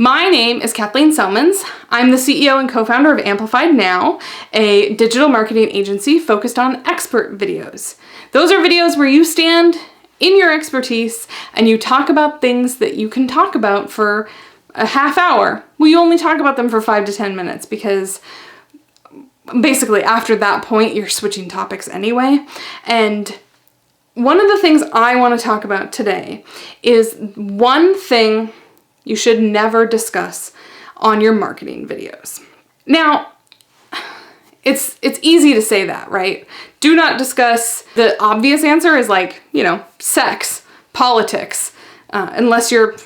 My name is Kathleen Selmans. I'm the CEO and co-founder of Amplified Now, a digital marketing agency focused on expert videos. Those are videos where you stand in your expertise and you talk about things that you can talk about for a half hour. We only talk about them for 5 to 10 minutes because basically after that point you're switching topics anyway. And one of the things I want to talk about today is one thing you should never discuss on your marketing videos. Now, it's easy to say that, right? Do not discuss. The obvious answer is like, sex, politics, unless your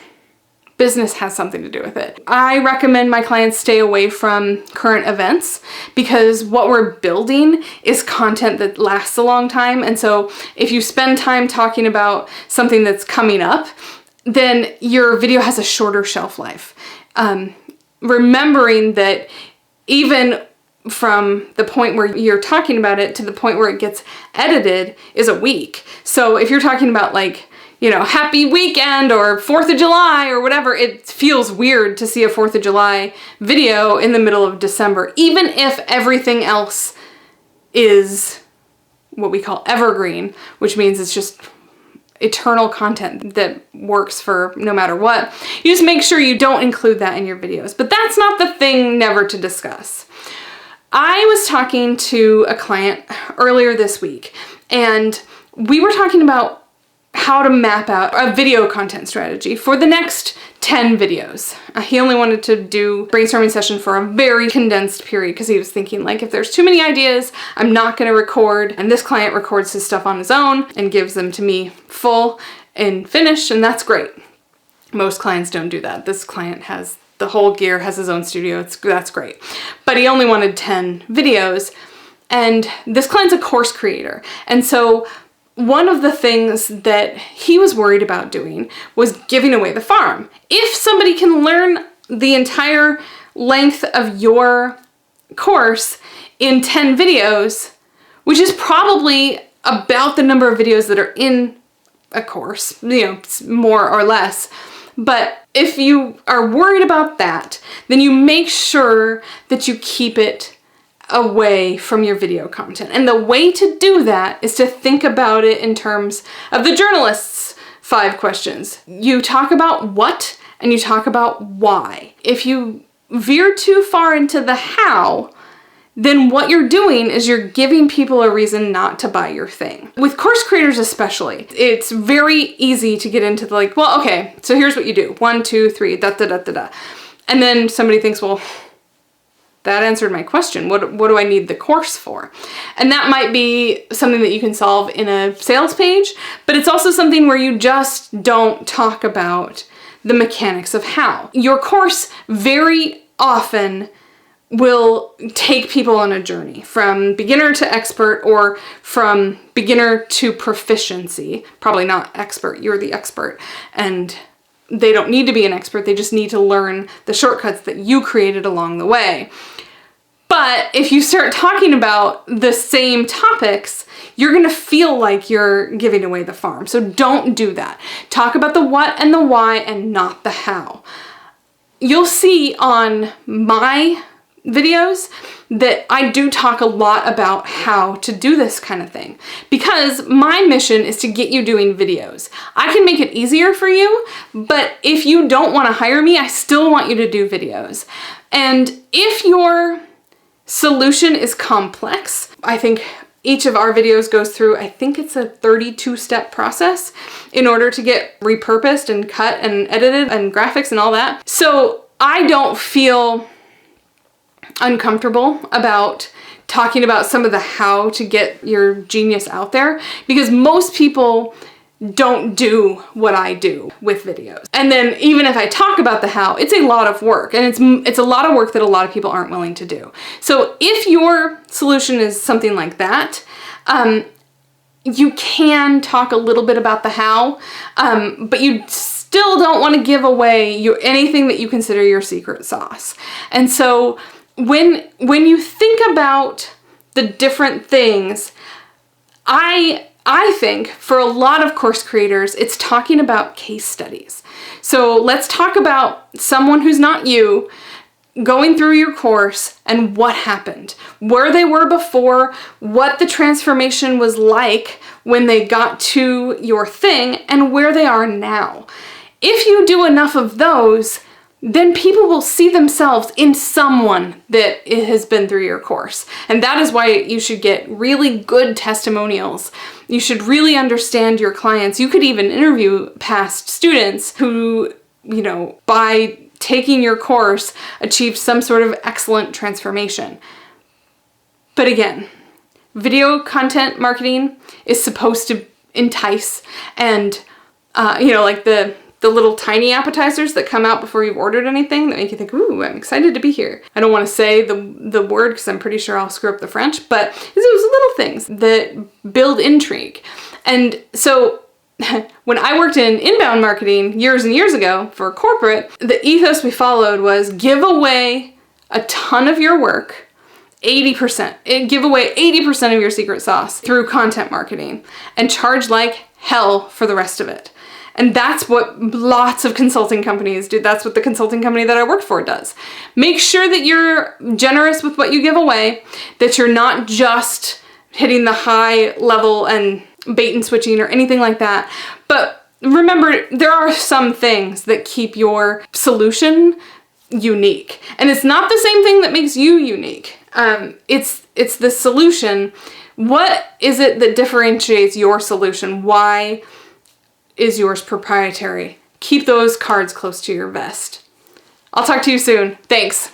business has something to do with it. I recommend my clients stay away from current events because what we're building is content that lasts a long time. And so if you spend time talking about something that's coming up, then your video has a shorter shelf life. Remembering that even from the point where you're talking about it to the point where it gets edited is a week. So if you're talking about happy weekend or 4th of July or whatever, it feels weird to see a 4th of July video in the middle of December, even if everything else is what we call evergreen, which means it's just eternal content that works for no matter what. You just make sure you don't include that in your videos. But that's not the thing never to discuss. I was talking to a client earlier this week, and we were talking about how to map out a video content strategy for the next 10 videos. He only wanted to do a brainstorming session for a very condensed period because he was thinking if there's too many ideas, I'm not going to record. And this client records his stuff on his own and gives them to me full and finished, and that's great. Most clients don't do that. This client has the whole gear, has his own studio. That's great. But he only wanted 10 videos, and this client's a course creator. And so one of the things that he was worried about doing was giving away the farm. If somebody can learn the entire length of your course in 10 videos, which is probably about the number of videos that are in a course, more or less. But if you are worried about that, then you make sure that you keep it away from your video content. And the way to do that is to think about it in terms of the journalist's 5 questions. You talk about what and you talk about why. If you veer too far into the how, then what you're doing is you're giving people a reason not to buy your thing. With course creators especially, it's very easy to get into okay, so here's what you do. 1, 2, 3, da da da da da. And then somebody thinks, well, that answered my question. What do I need the course for? And that might be something that you can solve in a sales page, but it's also something where you just don't talk about the mechanics of how. Your course very often will take people on a journey from beginner to expert or from beginner to proficiency. Probably not expert, you're the expert. And they don't need to be an expert, they just need to learn the shortcuts that you created along the way. But if you start talking about the same topics, you're going to feel like you're giving away the farm. So don't do that. Talk about the what and the why and not the how. You'll see on my videos that I do talk a lot about how to do this kind of thing because my mission is to get you doing videos. I can make it easier for you, but if you don't want to hire me, I still want you to do videos. And if your solution is complex, I think each of our videos goes through, I think it's a 32-step process in order to get repurposed and cut and edited and graphics and all that. So I don't feel uncomfortable about talking about some of the how to get your genius out there because most people don't do what I do with videos. And then even if I talk about the how, it's a lot of work, and it's a lot of work that a lot of people aren't willing to do. So if your solution is something like that, you can talk a little bit about the how, but you still don't want to give away anything that you consider your secret sauce. And so when you think about the different things, I I think for a lot of course creators, it's talking about case studies. So let's talk about someone who's not you going through your course and what happened, where they were before, what the transformation was like when they got to your thing, and where they are now. If you do enough of those, then people will see themselves in someone that has been through your course. And that is why you should get really good testimonials. You should really understand your clients. You could even interview past students who, by taking your course, achieved some sort of excellent transformation. But again, video content marketing is supposed to entice and, like the little tiny appetizers that come out before you've ordered anything that make you think, ooh, I'm excited to be here. I don't want to say the word because I'm pretty sure I'll screw up the French, but it's those little things that build intrigue. And so when I worked in inbound marketing years and years ago for corporate, the ethos we followed was give away a ton of your work, 80%. Give away 80% of your secret sauce through content marketing and charge like hell for the rest of it. And that's what lots of consulting companies do. That's what the consulting company that I worked for does. Make sure that you're generous with what you give away, that you're not just hitting the high level and bait and switching or anything like that. But remember, there are some things that keep your solution unique. And it's not the same thing that makes you unique. It's the solution. What is it that differentiates your solution? Why is yours proprietary? Keep those cards close to your vest. I'll talk to you soon. Thanks.